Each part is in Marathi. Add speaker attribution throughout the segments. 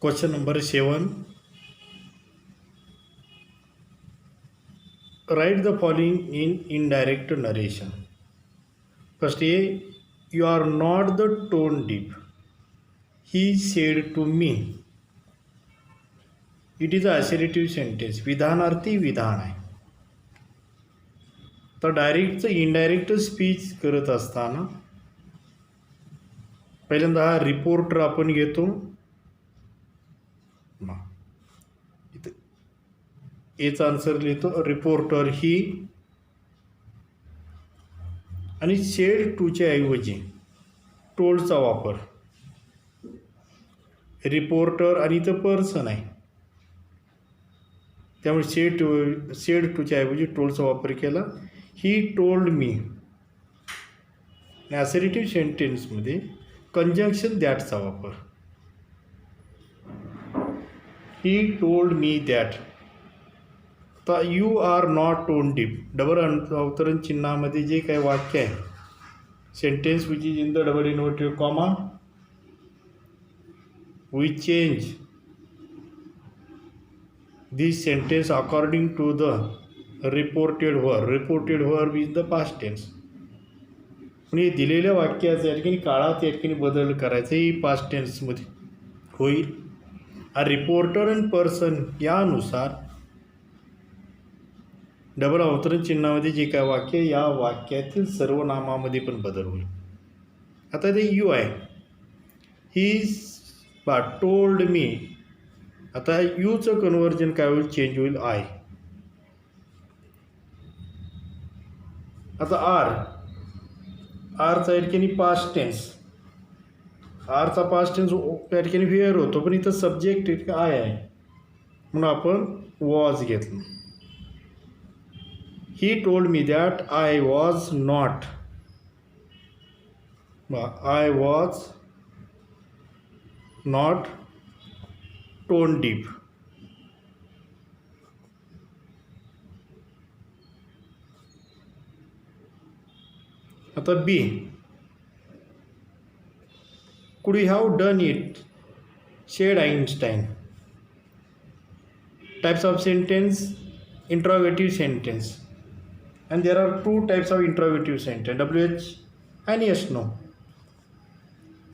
Speaker 1: Question number 7. Write the following in indirect narration. First A. You are not the tone deep. He said to me. It is an assertive sentence. विधानार्थी विधान आहे. तर डायरेक्टचं इनडायरेक्ट स्पीच करत असताना पहिल्यांदा हा रिपोर्टर आपण घेतो. इथं एचा आन्सर लिहितो रिपोर्टर ही, आणि सेड टूच्या ऐवजी टोल्डचा वापर. रिपोर्टर आणि इथं पर्सन आहे, त्यामुळे सेड टूच्या ऐवजी टोल्डचा वापर केला. He told me. असर्टिव्ह सेंटेन्समध्ये कंजंक्शन दॅटचा वापर. He told me that. आता you are not tone deep, double अवतरण चिन्हामध्ये जे काही वाक्य आहे, sentence which is in the double inverted comma, we change this sentence according to the reported verb. Reported verb is the past tense. म्हणजे दिलेल्या वाक्याचा या ठिकाणी काळात या ठिकाणी बदल करायचा, ही पास्ट टेन्समध्ये होईल. रिपोर्टर अँड पर्सन यानुसार डबल अवतरण चिन्हामध्ये जे काय वाक्य, या वाक्यातील सर्वनामामध्ये पण बदल होईल. आता ते यू आहे. ही टोल्ड मी. आता यूचं कन्व्हर्जन काय होईल, चेंज होईल आय. आता आरचा या ठिकाणी पास्ट टेन्स. आरचा पास्ट टेन्स या ठिकाणी वेअर होतो, पण इथं सब्जेक्ट आय आहे म्हणून आपण वॉज घेतलं. ही told me that I was not. I was not tone deep. आता बी. कुड you have done it, sed Einstein. Types of sentence, interrogative sentence, and there are two types of interrogative sentence, WH and yes no.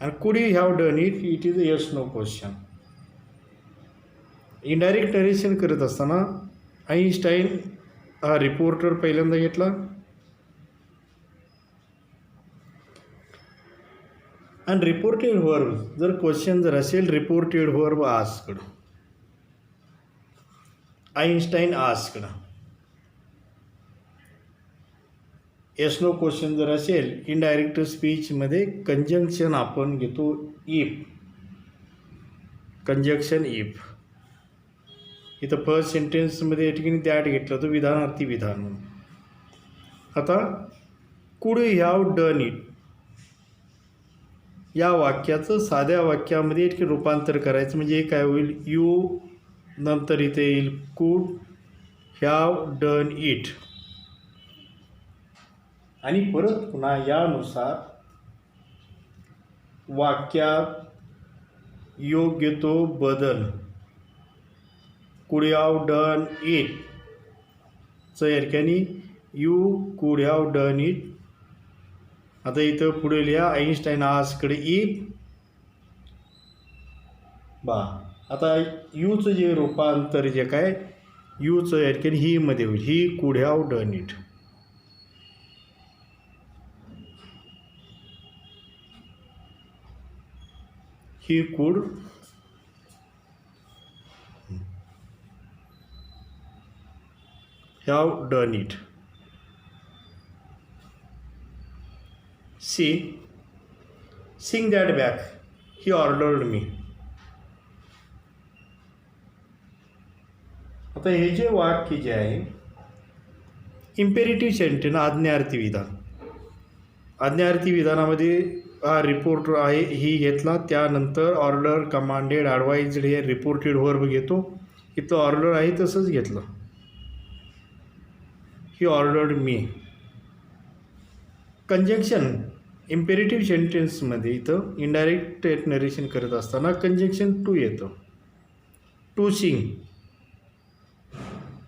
Speaker 1: And could you have done it, it is a yes no question. Indirect narration करत असताना आइन्स्टाईन हा रिपोर्टर पहिल्यांदा घेतला, आणि रिपोर्टेड वर्ब जर क्वेश्चन जर असेल, reported verb asked, Einstein asked. Yes no question जर असेल, इनडायरेक्ट स्पीचमध्ये कंजंक्शन आपण घेतो इफ. Conjunction if. इथं फर्स्ट सेंटेन्समध्ये या ठिकाणी दॅट घेतलं तर विधानार्थी विधान म्हणून. आता कुड यू हॅव डन इट या वाक्याचं साध्या वाक्यामध्ये या ठिकाणी रूपांतर करायचं. म्हणजे काय होईल, यू नंतर इथे येईल कुड हॅव डन इट, आणि परत पुन्हा यानुसार वाक्यात योग्य तो बदल. कुड हॅव डन इट चं या ठिकाणी यू कुड हॅव डन इट. आता इथं पुढे लिहा आइन्स्टाईन आस्क्ड इफ. आता यूचं जे रूपांतर जे काय, यूचं या ठिकाणी ही मध्ये होईल, ही could have done it. He could have done it. See. Sing that back, he ordered me. आता हे जे वाक्य जे आहे, इम्पेरेटिव्ह सेंटेन्स, आज्ञार्थी विधान. आज्ञार्थी विधानामध्ये हा रिपोर्टर आहे, ही घेतला. त्यानंतर ऑर्डर, कमांडेड, ॲडवाइज्ड हे रिपोर्टेड वर्ब घेतो. इथं ऑर्डर आहे तसंच घेतलं, he ordered me. Conjunction imperative सेंटेन्समध्ये इथं इनडायरेक्ट नरेशन करत असताना कंजंक्शन टू येतं. टू सिंग,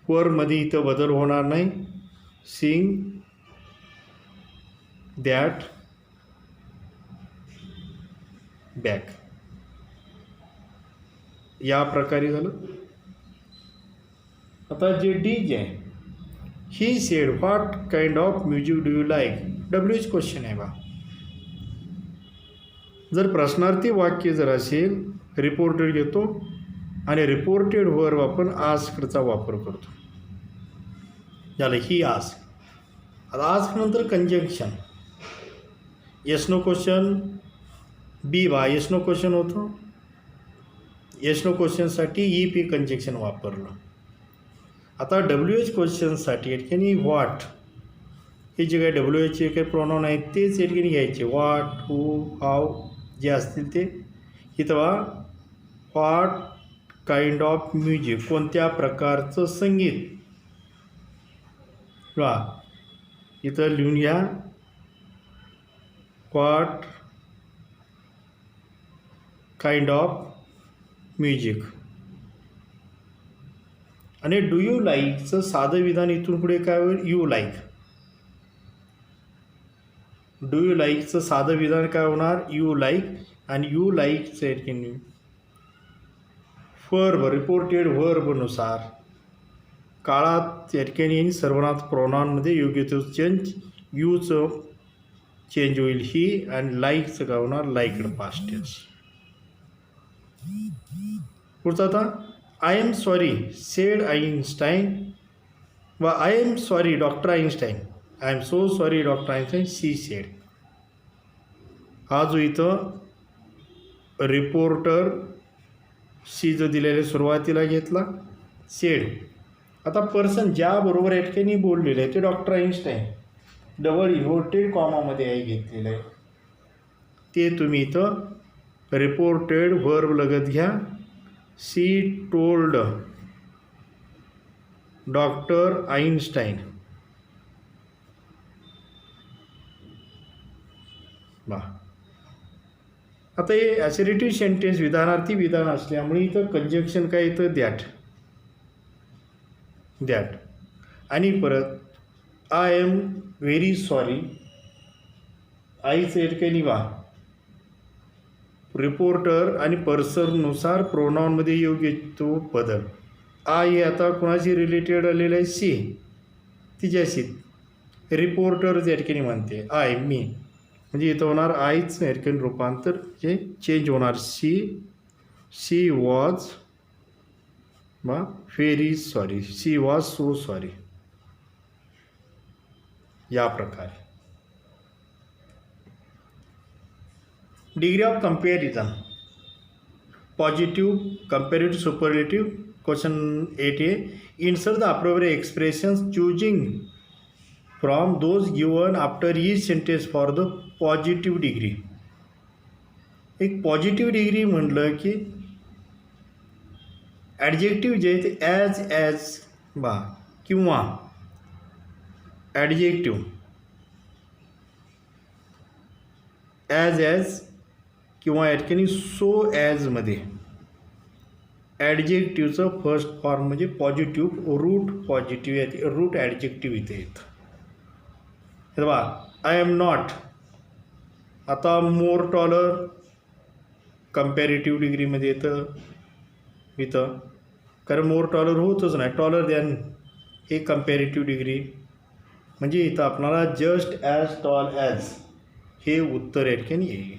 Speaker 1: वरमध्ये इथं बदल होणार नाही. सिंग दॅट बॅक, या प्रकारे झालं. आता जे डी जे आहे, he said what kind of music do you like. WH question आहे बा. जर प्रश्नार्थी वाक्य जर असेल, रिपोर्टेड घेतो आणि रिपोर्टेड वर्ब आपण आस्कचा वापर करतो. झालं ही आस्क. आता आस्क नंतर कंजंक्शन. येस नो क्वेश्चन बी बा येस नो क्वेश्चन होतं. येस नो क्वेश्चनसाठी ई कंजंक्शन वापरलं. आता WH क्वेश्चनसाठी या ठिकाणी व्हॉट, हे जे काही WH चे काही प्रोनाउन आहेत तेच या ठिकाणी घ्यायचे. व्हॉट, हू, हाऊ जे असतील ते. इथं बा व्हॉट काइंड ऑफ म्युझिक, कोणत्या प्रकारचं संगीत. वा इथं लिहून घ्या. What kind of music. आणि डू यू लाईकचं साधं विधान इथून पुढे काय होईल, यू लाईक. डू यू लाईकचं साधं विधान काय होणार, यू लाईक. आणि यू लाईकचं या ठिकाणी वर्ब, रिपोर्टेड वर्बनुसार काळात या ठिकाणी सर्वनाम प्रोनाउनमध्ये योग्य तो चेंज, यूचं चेंज होईल ही, आणि लाईकचं काय होणार, लाईकड पास्ट टेन्स. पुढचं आता I am sorry said Einstein, व I am sorry doctor Einstein, I am so sorry doctor Einstein she said. हा जो इथं रिपोर्टर सी जो दिलेल्या सुरुवातीला घेतला सेड. आता पर्सन ज्याबरोबर या ठिकाणी बोललेलं आहे ते डॉक्टर आईन्स्टाईन, डबल इन्व्हर्टेड कॉमामध्ये आहे घेतलेलं आहे, ते तुम्ही इथं रिपोर्टेड वर्ब लगत घ्या. C told doctor Einstein. बा आता हे ॲसरेटिव्ह सेंटेन्स विधानार्थी विधान असल्यामुळे इथं कंजंक्शन काय येतं, दॅट. दॅट. आणि परत आय एम व्हेरी सॉरी, आईचं एरकेली वा रिपोर्टर आणि पर्सननुसार प्रोनाउनमध्ये योग्य तो बदल. आय हे आता कोणाशी रिलेटेड आलेलं आहे, सी, तिच्याशी. रिपोर्टर या ठिकाणी म्हणते आय, मी, म्हणजे इथं होणार आयचं या ठिकाणी रूपांतर जे चेंज होणार, सी वॉज बा very sorry, she was so sorry, या प्रकारे. Degree of comparison, positive, comparative, superlative. Question 8A, insert the appropriate expressions choosing from those given after each sentence for the positive degree. एक पॉझिटिव्ह डिग्री म्हटलं की ॲडजेक्टिव्ह जे आहे ते ॲज बा किंवा ॲडजेक्टिव्ह ॲज किंवा या ठिकाणी सो ॲजमध्ये ॲडजेक्टिव्हचं फर्स्ट फॉर्म म्हणजे पॉझिटिव्ह, रूट पॉझिटिव्ह येते, रूट ॲडजेक्टिव्ह इथे येतं. हे बा आय एम नॉट. आता मोर टॉलर कंपॅरेटिव्ह डिग्रीमध्ये येतं इथं, कारण मोर टॉलर होतच नाही, टॉलर दॅन हे कंपॅरेटिव्ह डिग्री. म्हणजे इथं आपल्याला जस्ट ॲज टॉल ॲज हे उत्तर या ठिकाणी येईल.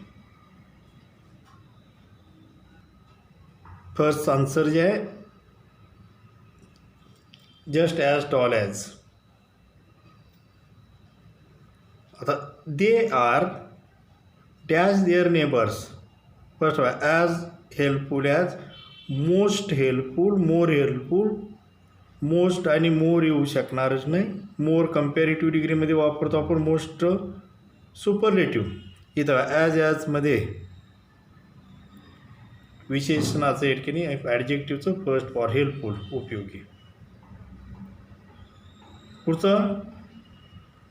Speaker 1: फर्स्ट आन्सर जे आहे जस्ट ॲज टॉल ॲज. आता they are dash their neighbours. First as helpful as, most helpful, more helpful. Most आणि मोर येऊ शकणारच नाही. मोर कंपॅरेटिव्ह डिग्रीमध्ये वापरतो आपण, मोस्ट सुपरलेटिव्ह. इथं ॲजमध्ये विशेषणाचं या ठिकाणी ॲडजेक्टिव्हचं फर्स्ट फॉर हेल्पफुल उपयोगी. पुढचं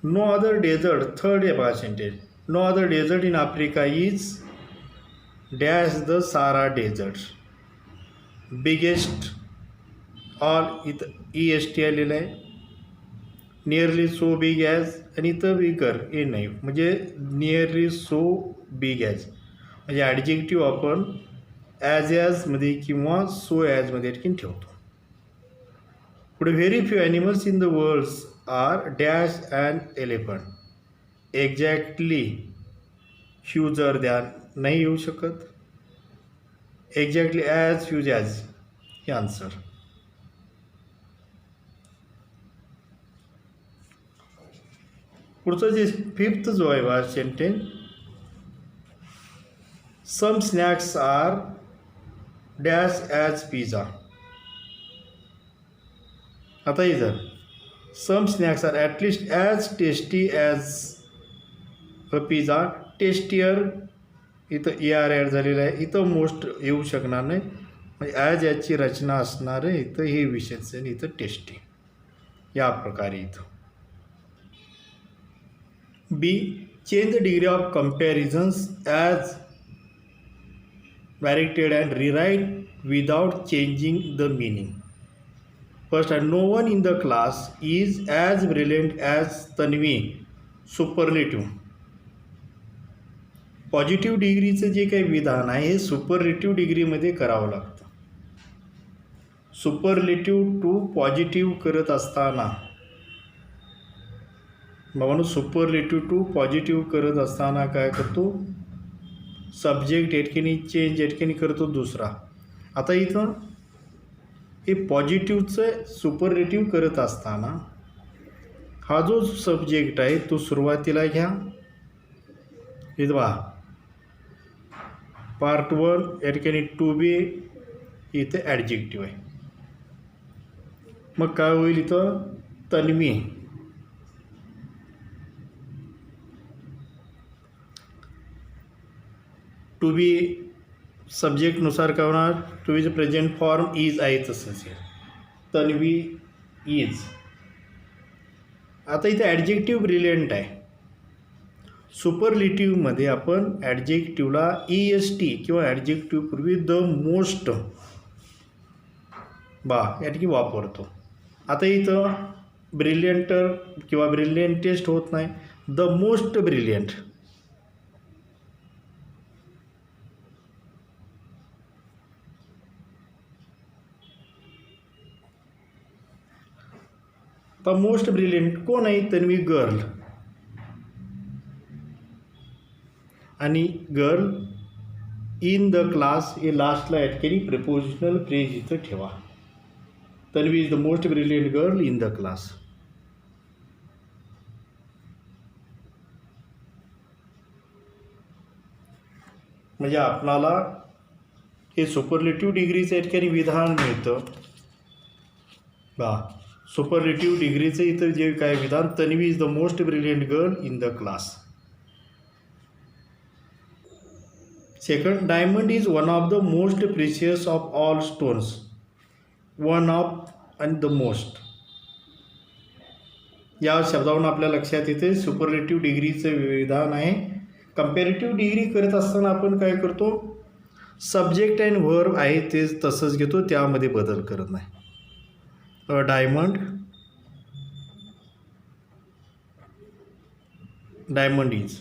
Speaker 1: नो अदर डेझर्ट, थर्ड आहे बघा sentence. No other desert in Africa is dash the Sahara desert. Biggest all इथं EST आलेलं आहे. नियरली सो बिग ॲज आणि इथं बिगर ए नाही म्हणजे नियरली सो बिग ॲज म्हणजे ॲडजेक्टिव्ह आपण ॲजमध्ये किंवा सो ॲजमध्ये ठिकाणी ठेवतो. पुढे very few animals in the world are dash and elephant. Exactly few जर द्या नाही येऊ शकत. एक्झॅक्टली ॲज फ्यूज ॲज हे आन्सर. पुढचं जे फिफ्थ जो आहे बा sentence, some snacks are dash as pizza. आता इथं some snacks are at least as tasty as a pizza. Tastier इथं ER ॲड झालेलं आहे. इथं मोस्ट येऊ शकणार नाही म्हणजे ॲज याची रचना असणार आहे. इथं हे विशेष आहे. इथं टेस्टी या प्रकारे. इथं B, change the degree of comparisons as variated and rewrite without changing the meaning. First, no one in the class is as brilliant as Tanvi. Superlative. Positive डिग्रीचं जे काही विधान आहे हे सुपरलेटिव्ह डिग्रीमध्ये करावं लागतं. सुपरलेटिव्ह टू पॉझिटिव्ह करत असताना म्हणून सुपरलेटिव्ह टू पॉझिटिव्ह करत असताना काय करतो, सब्जेक्ट एटकेनी चेंज एटकेनी करतो दुसरा. आता इथं हे पॉझिटिव्हचं सुपरलेटिव्ह करत असताना हा जो सब्जेक्ट आहे तो सुरुवातीला घ्या. इथं पहा पार्ट 1 या ठिकाणी टू बी इथे ॲडजेक्टिव्ह आहे. मग काय होईल इथं तन्वी. टू बी सब्जेक्टनुसार काय होणार, टू बीचं प्रेझेंट फॉर्म इज आहे तसंच आहे. तन्वी इज. आता इथे ॲडजेक्टिव्ह ब्रिलियंट आहे. सुपरलेटिव्हमध्ये आपण ॲडजेक्टिव्हला EST किंवा ॲडजेक्टिव्ह पूर्वी द मोस्ट बा या ठिकाणी वापरतो. आता इथं ब्रिलियंटर किंवा ब्रिलियंटेस्ट होत नाही, the most brilliant. The most brilliant कोण आहे, तन्वी गर्ल. आणि गर्ल इन द क्लास हे लास्टला या ठिकाणी प्रिपोजिशनल फ्रेज इथं ठेवा. Tanvi is the most brilliant girl in the class. म्हणजे आपणाला हे सुपरलेटिव्ह डिग्रीचं या ठिकाणी विधान मिळतं बा. सुपरलेटिव्ह डिग्रीचं इथं जे काय विधान, Tanvi is the most brilliant girl in the class. Second, diamond is one of the most precious of all stones. One of आणि द मोस्ट या शब्दावरून आपल्या लक्षात येते सुपरलेटिव्ह डिग्रीचं विधान आहे. कंपॅरेटिव्ह डिग्री करत असताना आपण काय करतो, सब्जेक्ट अँड व्हर्ब आहे ते तसंच घेतो, त्यामध्ये बदल करत नाही. Diamond, diamond is.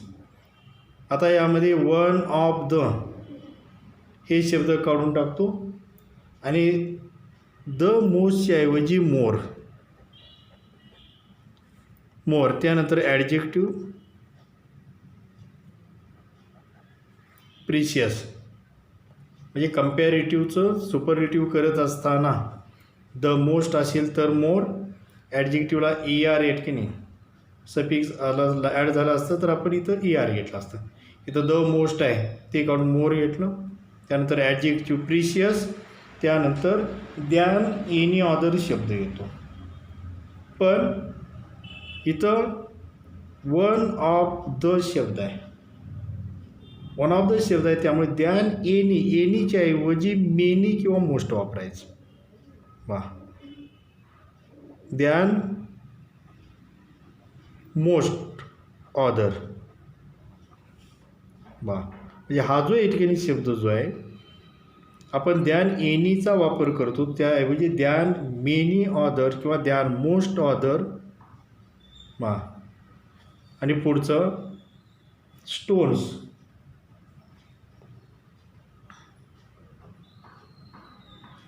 Speaker 1: आता यामध्ये वन ऑफ द हे शब्द काढून टाकतो आणि द मोस्टच्या ऐवजी मोर. मोर त्यानंतर ॲडजेक्टिव्ह प्रिशियस. म्हणजे कंपॅरेटिव्हचं सुपरलेटिव्ह करत असताना द मोस्ट असेल तर मोर, ॲडजेक्टिव्हला ER एटकेनी सफिक्स आला ॲड झालं असतं तर आपण इथं ER घेतलं असतं. इथं द मोस्ट आहे ते काढून मोर घेतलं. त्यानंतर ॲडजेक्टिव्ह प्रिशियस, त्यानंतर द्यान एनी अदर शब्द येतो. पण इथं वन ऑफ द शब्द आहे, वन ऑफ द शब्द आहे त्यामुळे द्यान एनीच्या ऐवजी मेनी किंवा मोस्ट वापरायचं. वा, द्यान मोस्ट ऑदर. वा, म्हणजे हा जो या ठिकाणी शब्द जो आहे आपण दॅन एनीचा वापर करतो, त्याऐवजी दॅन मेनी ऑदर किंवा दॅन मोस्ट ऑदर आणि पुढचं स्टोन्स.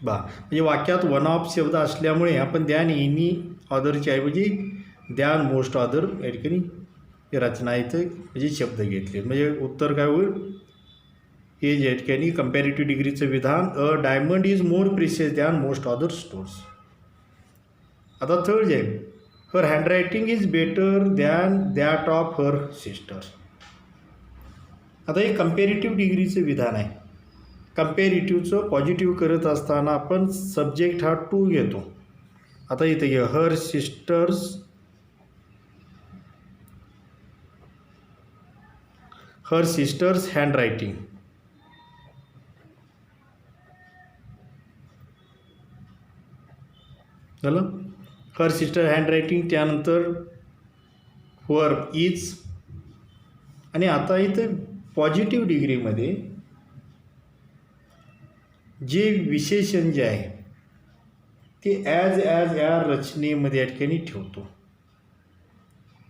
Speaker 1: म्हणजे वाक्यात वन ऑफ शब्द असल्यामुळे आपण दॅन एनी ऑदरच्या ऐवजी दॅन मोस्ट ऑदर या ठिकाणी रचना इथं म्हणजे शब्द घेतले. म्हणजे उत्तर काय होईल, हे या ठिकाणी कंपॅरेटिव्ह डिग्रीचं विधान, a diamond is more precious than most other stones. आता थर्ड जे आहे, her handwriting is better than that of her sister. आता हे कंपॅरेटिव्ह डिग्रीचं विधान आहे. कंपॅरेटिव्हचं पॉझिटिव्ह करत असताना आपण सब्जेक्ट हा टू घेतो. आता इथं घे हर सिस्टर्स हँडरायटिंग. झालं, हर सिस्टर हँडरायटिंग, त्यानंतर वर्ब इज. आणि आता इथं पॉझिटिव्ह डिग्रीमध्ये जे विशेषण जे आहे ते ॲज या रचनेमध्ये या ठिकाणी ठेवतो.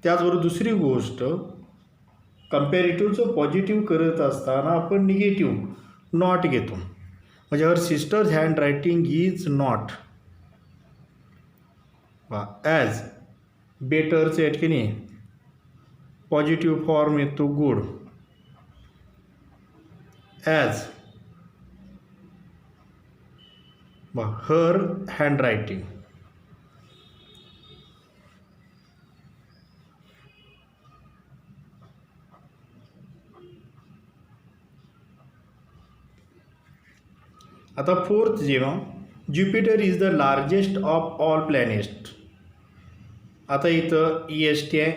Speaker 1: त्याचबरोबर दुसरी गोष्ट, कंपॅरेटिव्हचं पॉझिटिव्ह करत असताना आपण निगेटिव्ह नॉट घेतो. म्हणजे her sisters handwriting is not as. बेटरचं या ठिकाणी पॉझिटिव्ह फॉर्म येतो गुड, ॲज हर हँडरायटिंग. आता फोर्थ जेव्हा, Jupiter is the largest of all planet. आता इथं EST आहे.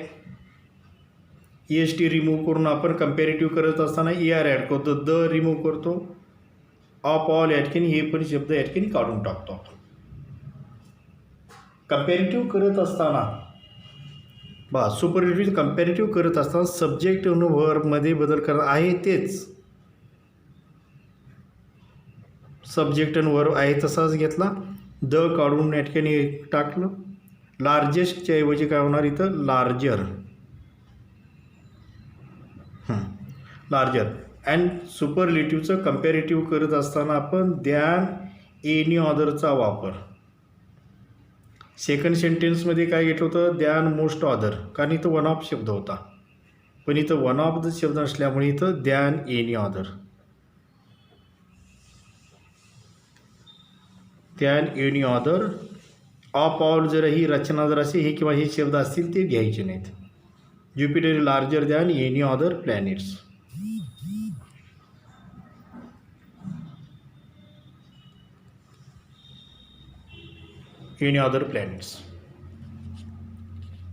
Speaker 1: EST रिमूव्ह करून आपण कंपॅरेटिव्ह करत असताना ER ॲड करतो, द रिमूव्ह करतो, ऑफ ऑल या ठिकाणी हे पण शब्द या ठिकाणी काढून टाकतो आपण. कंपॅरेटिव्ह करत असताना सुपरलेटिव्ह कंपॅरेटिव्ह करत असताना सब्जेक्ट आणि वर्बमध्ये बदल करत आहे, तेच सब्जेक्ट आणि वर्ब आहे तसाच घेतला, द काढून या ठिकाणी टाकलं. लार्जेस्टच्या ऐवजी काय होणार इथं लार्जर. लार्जर. अँड सुपरलेटिव्हचं कंपॅरेटिव्ह करत असताना आपण दॅन एनी ऑदरचा वापर. सेकंड सेंटेन्समध्ये काय घेतलं होतं, दॅन मोस्ट ऑदर, कारण इथं वन ऑफ शब्द होता, पण इथं वन ऑफ द शब्द असल्यामुळे इथं than any other. Than any other. Of all जर ही रचना जर असे हे किंवा हे शब्द असतील ते घ्यायचे नाहीत. Jupiter larger than any other planets. Any other planets.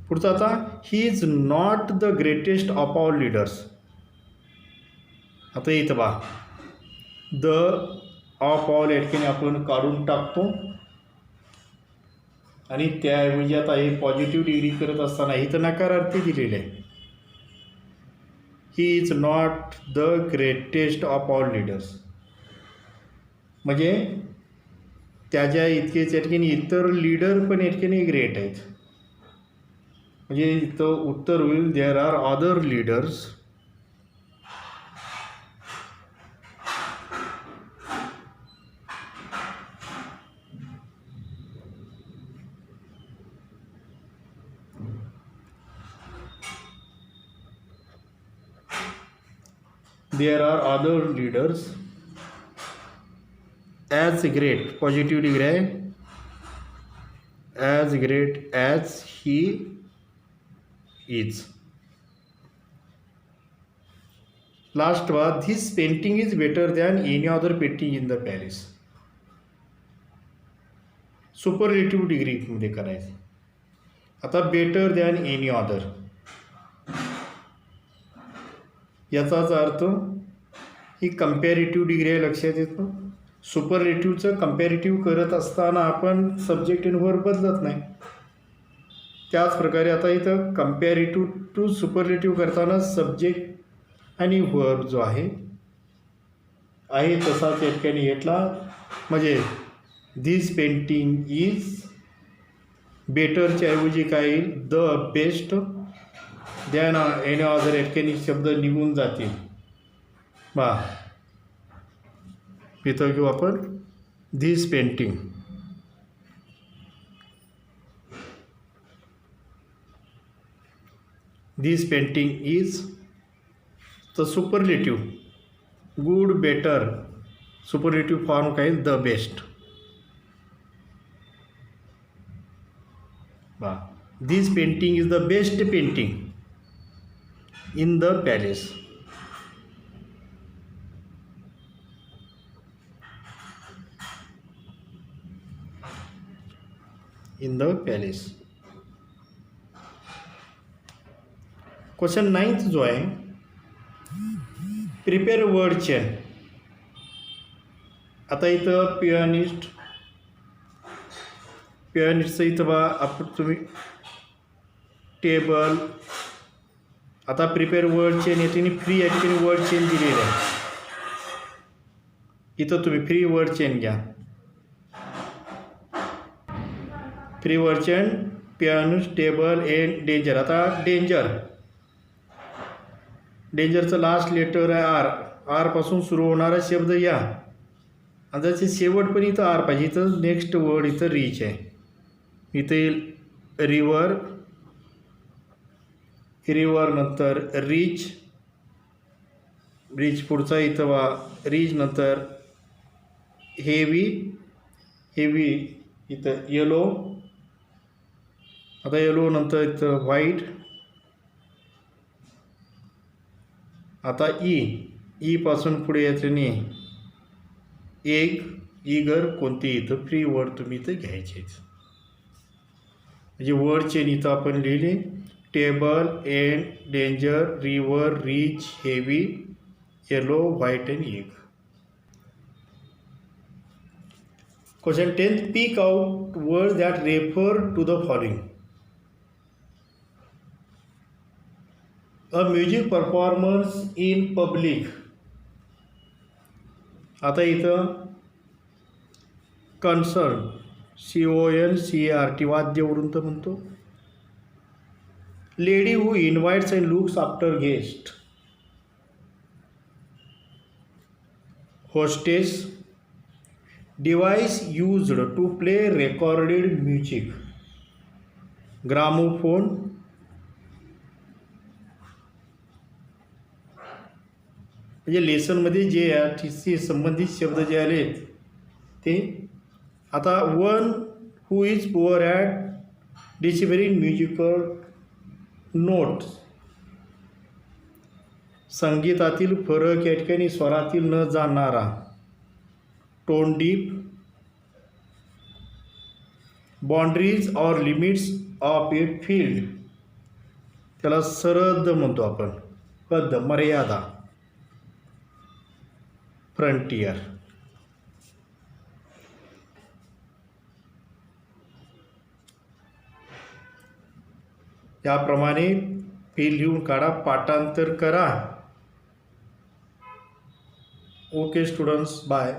Speaker 1: पुढचं आता, he is not the greatest of all leaders. आता इथं द ऑफ ऑल या ठिकाणी आपण काढून टाकतो आणि त्याऐवजी आता हे पॉझिटिव्ह डिग्री करत असताना इथं नकारार्थी दिलेले आहे. ही is not the greatest of all leaders, म्हणजे त्याच्या इतकेच या ठिकाणी इतर लीडर पण या ठिकाणी ग्रेट आहेत. म्हणजे इथं उत्तर होईल there are other leaders as great, positive degree आहे, as great as he is. Last वा, this painting is better than any other painting in the Paris. Superlative डिग्रीमध्ये करायचं. आता बेटर दॅन एनी ऑदर याचाच अर्थ ही कंपॅरेटिव्ह डिग्री आहे, लक्षात येतो. सुपरलेटिव्हचं कंपॅरेटिव्ह करत असताना आपण सब्जेक्ट आणि वर्ब बदलत नाही. त्याच प्रकारे आता इथं कंपॅरेटिव्ह टू सुपरलेटिव्ह करताना सब्जेक्ट आणि वर्ब जो आहे आहे तसाच या ठिकाणी घेतला. म्हणजे धिस पेंटिंग इज बेटरच्या ऐवजी काय येईल, the best than any other. या ठिकाणी शब्द निघून जातील. इथं घेऊ आपण this painting. This painting is the superlative, good, better. Superlative form काय, the best. This painting is the best painting in the palace. In the palace. Question 9th जो आहे, प्रिपेअर वर्ड चेन. आता इथं पियानिस्टचं इथं आपण तुम्ही टेबल. आता प्रिपेअर वर्ड चेन येते आणि फ्री या ठिकाणी वर्ड चेन दिलेलं आहे. इथं तुम्ही फ्री वर्ड चेन घ्या. Free word chain pianist, table and danger. आता डेंजरचं लास्ट लेटर आहे आर. आरपासून सुरू होणारा शब्द या, आणि त्याचे शेवट पण इथं आर पाहिजे. इथं नेक्स्ट वर्ड इथं रीच आहे. इथे रिवर, नंतर रीच पुढचा इथं रीच, नंतर हेवी इथं येलो. आता येलो नंतर इथं व्हाईट. आता ई पासून पुढे याच्याने ईगर. कोणती इथं फ्री वर्ड तुम्ही इथं घ्यायचेच. म्हणजे वर्ड चेन इथं आपण लिहिले, table and danger, river, rich, heavy, yellow, white and egg. Question 10th, pick out word that refer to the following. A music performance in public. आता इथं कन्सर्ट, CONCERT, वाद्यवरून तर म्हणतो. Lady who invites and looks after guest, hostess. Device used to play recorded music, gramophone. म्हणजे लेसनमध्ये जे याशी संबंधित शब्द जे आले ते. आता one who is poor at deciphering musical notes. संगीतातील फरक या ठिकाणी स्वरातील न जाणणारा, tone deep. Boundaries or limits of a field, त्याला सरहद्द म्हणतो आपण, हद्द, मर्यादा, फ्रंटियर. याप्रमाणे फील लिहून काढा, पाठांतर करा. Okay students, bye.